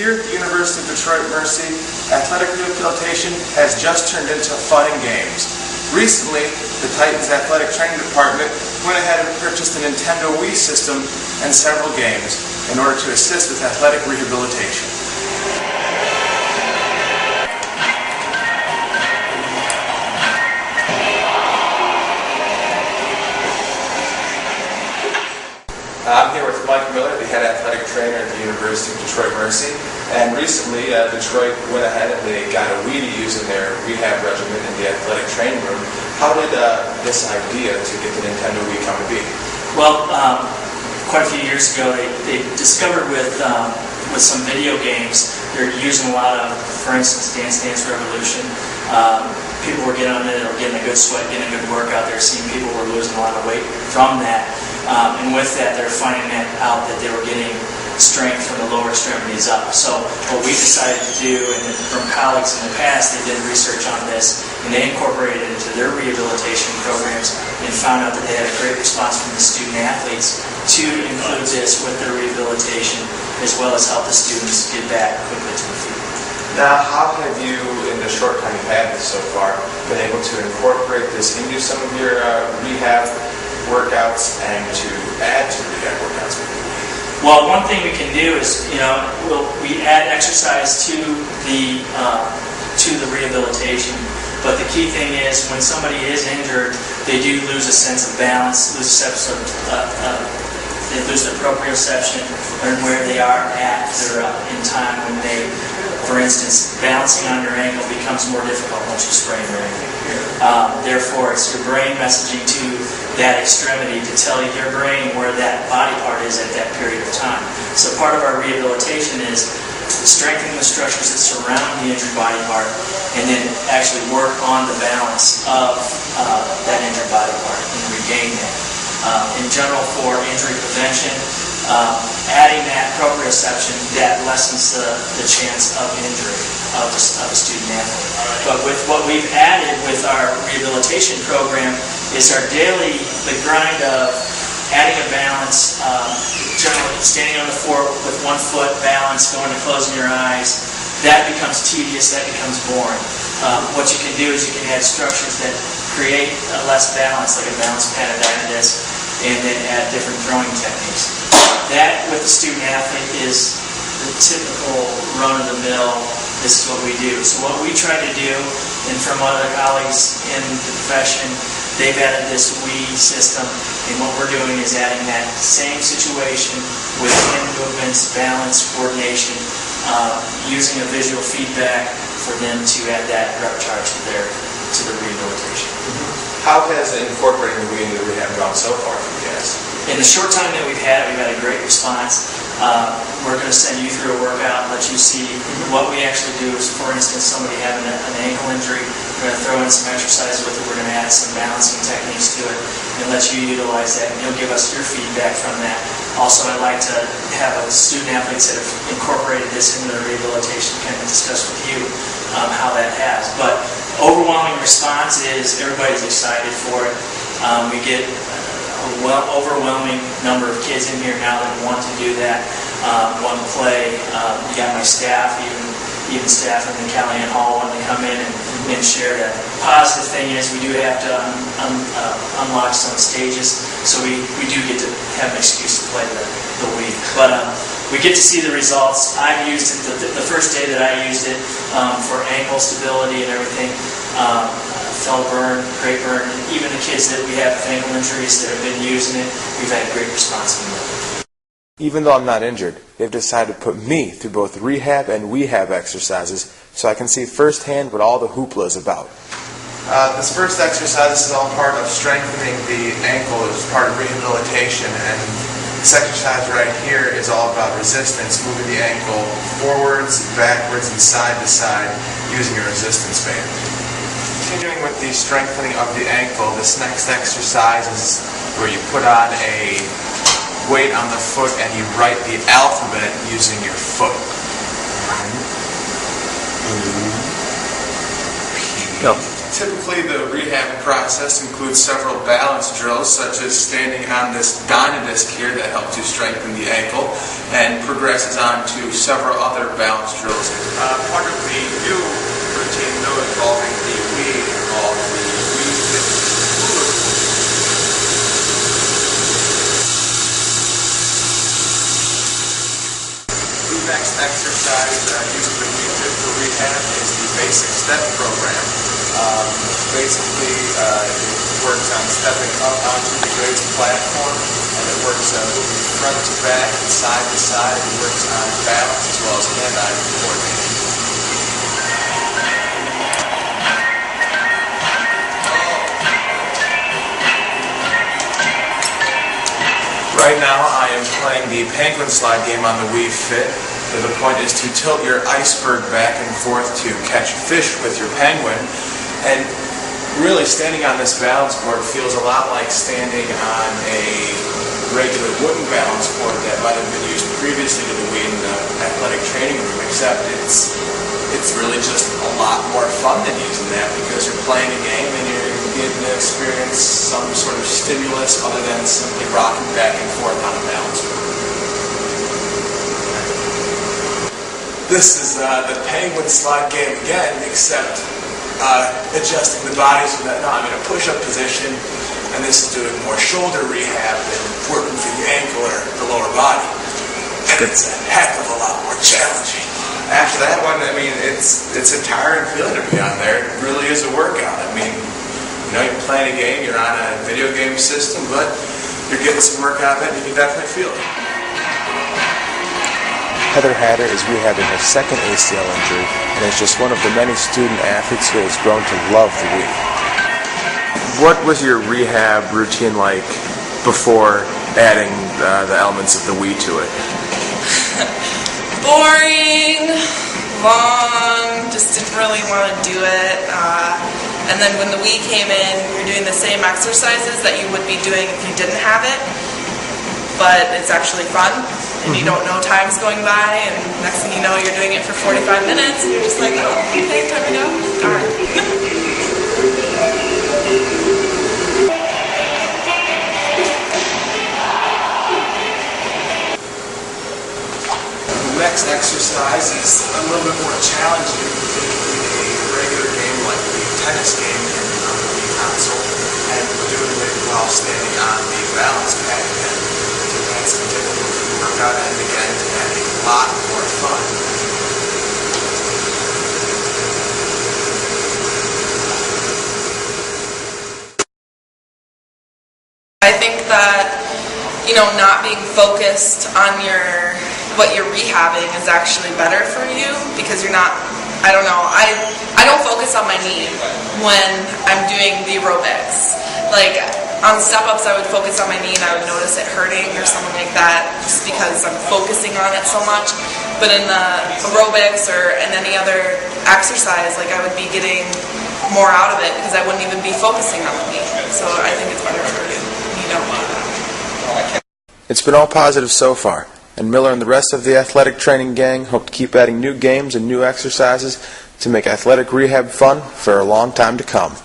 Here at the University of Detroit Mercy, athletic rehabilitation has just turned into fun and games. Recently, the Titans Athletic Training Department went ahead and purchased a Nintendo Wii system and several games in order to assist with athletic rehabilitation. I'm here with Mike Miller, the head athletic trainer at the University of Detroit Mercy, and recently Detroit went ahead and they got a Wii to use in their rehab regimen in the athletic training room. How did this idea to get the Nintendo Wii come to be? Well, quite a few years ago, they discovered with some video games, they're using a lot of, for instance, Dance Dance Revolution. People were getting on it, getting a good sweat, getting a good workout. They're seeing people were losing a lot of weight from that. And with that, they're finding out that they were getting strength from the lower extremities up. So what we decided to do, and from colleagues in the past, they did research on this, and they incorporated it into their rehabilitation programs and found out that they had a great response from the student athletes to include this with their rehabilitation, as well as help the students get back quickly to the field. Now, how have you, in the short time you've had this so far, been able to incorporate this into some of your rehab workouts and to add to rehab workouts? Well, one thing we can do is, we add exercise to the rehabilitation. But the key thing is, when somebody is injured, they do lose a sense of balance, they lose their proprioception, learn where they are at in time when they, for instance, balancing on your ankle becomes more difficult once you sprain your ankle. Therefore, it's your brain messaging to that extremity to tell your brain where that body part is at that period of time. So part of our rehabilitation is strengthening the structures that surround the injured body part, and then actually work on the balance of that injured body part and regain that. In general, for injury prevention, adding that proprioception, that lessens the chance of injury of a student athlete. But with what we've added with our rehabilitation program is our the grind of adding a balance, generally standing on the floor with one foot balance, going to closing your eyes. That becomes tedious, that becomes boring. What you can do is you can add structures that create less balance, like a balance pad, a dynadisc, and then add different throwing techniques. That, with the student athlete, is the typical run-of-the-mill, this is what we do. So what we try to do, and from other colleagues in the profession, they've added this Wii system, and what we're doing is adding that same situation with hand movements, balance, coordination, using a visual feedback for them to add that rep charge to the rehabilitation. How has incorporating the Wii into the rehab gone so far for you guys? In the short time that we've had a great response. We're going to send you through a workout, let you see what we actually do. Is, for instance, somebody having an ankle injury, we're going to throw in some exercises with it. We're going to add some balancing techniques to it and let you utilize that, and you'll give us your feedback from that. Also, I'd like to have student athletes that have incorporated this into their rehabilitation kind of discuss with you how that has. But overwhelming response is everybody's excited for it. We get overwhelming number of kids in here now that want to do that, want to play. You got my staff, even staff in the Callahan Hall wanting to come in and share that. The positive thing is we do have to unlock some stages, so we do get to have an excuse to play the Wii. But we get to see the results. I've used it the first day that I used it for ankle stability and everything. Fell burn, great burn, and even the kids that we have with ankle injuries that have been using it, we've had great response from them. Even though I'm not injured, they've decided to put me through both rehab and rehab exercises so I can see firsthand what all the hoopla is about. This first exercise is all part of strengthening the ankle as part of rehabilitation, and this exercise right here is all about resistance, moving the ankle forwards, backwards, and side to side using a resistance band. Continuing with the strengthening of the ankle, this next exercise is where you put on a weight on the foot and you write the alphabet using your foot. Go. Typically, the rehab process includes several balance drills, such as standing on this Dynadisc here that helps you strengthen the ankle, and progresses on to several other balance drills. Part of the new routine, though, involving the Wii, involves the Wii Fit Hula Hoop. The next exercise using the Wii Fit for rehab is the basic step program. Basically, it works on stepping up onto the raised platform, and it works moving front to back and side to side. It works on balance as well as hand-eye coordination. Right now, I am playing the penguin slide game on the Wii Fit. The point is to tilt your iceberg back and forth to catch fish with your penguin. And really, standing on this balance board feels a lot like standing on a regular wooden balance board that might have been used previously to the Wii in the athletic training room, except it's really just a lot more fun than using that because you're playing a game and you're getting to experience some sort of stimulus other than simply rocking back and forth on a balance board. This is the penguin slide game again, except adjusting the body so that now I'm in a push-up position, and this is doing more shoulder rehab than working for the ankle or the lower body. And it's a heck of a lot more challenging. After that one, I mean, it's a tiring feeling to be on there. It really is a workout. I mean, you know, you're playing a game, you're on a video game system, but you're getting some work out of it, and you can definitely feel it. Heather Hatter is rehabbing her second ACL injury and is just one of the many student athletes who has grown to love the Wii. What was your rehab routine like before adding the elements of the Wii to it? Boring, long, just didn't really want to do it. And then when the Wii came in, you're doing the same exercises that you would be doing if you didn't have it, but it's actually fun. And you don't know time's going by, and next thing you know, you're doing it for 45 minutes, and you're just like, oh, okay, time to go. Darn. The next exercise is a little bit more challenging than a regular game like the tennis game on the Wii console, and we're doing it while standing on the balance pad again. That's a difficult workout, and again, a lot more fun. I think that, you know, not being focused on what you're rehabbing is actually better for you because you're not, I don't know, I don't focus on my knee when I'm doing the aerobics. Like, on step-ups, I would focus on my knee and I would notice it hurting or something like that just because I'm focusing on it so much. But in the aerobics or in any other exercise, like, I would be getting more out of it because I wouldn't even be focusing on the knee. So I think it's better for you. You don't want that. It's been all positive so far, and Miller and the rest of the athletic training gang hope to keep adding new games and new exercises to make athletic rehab fun for a long time to come.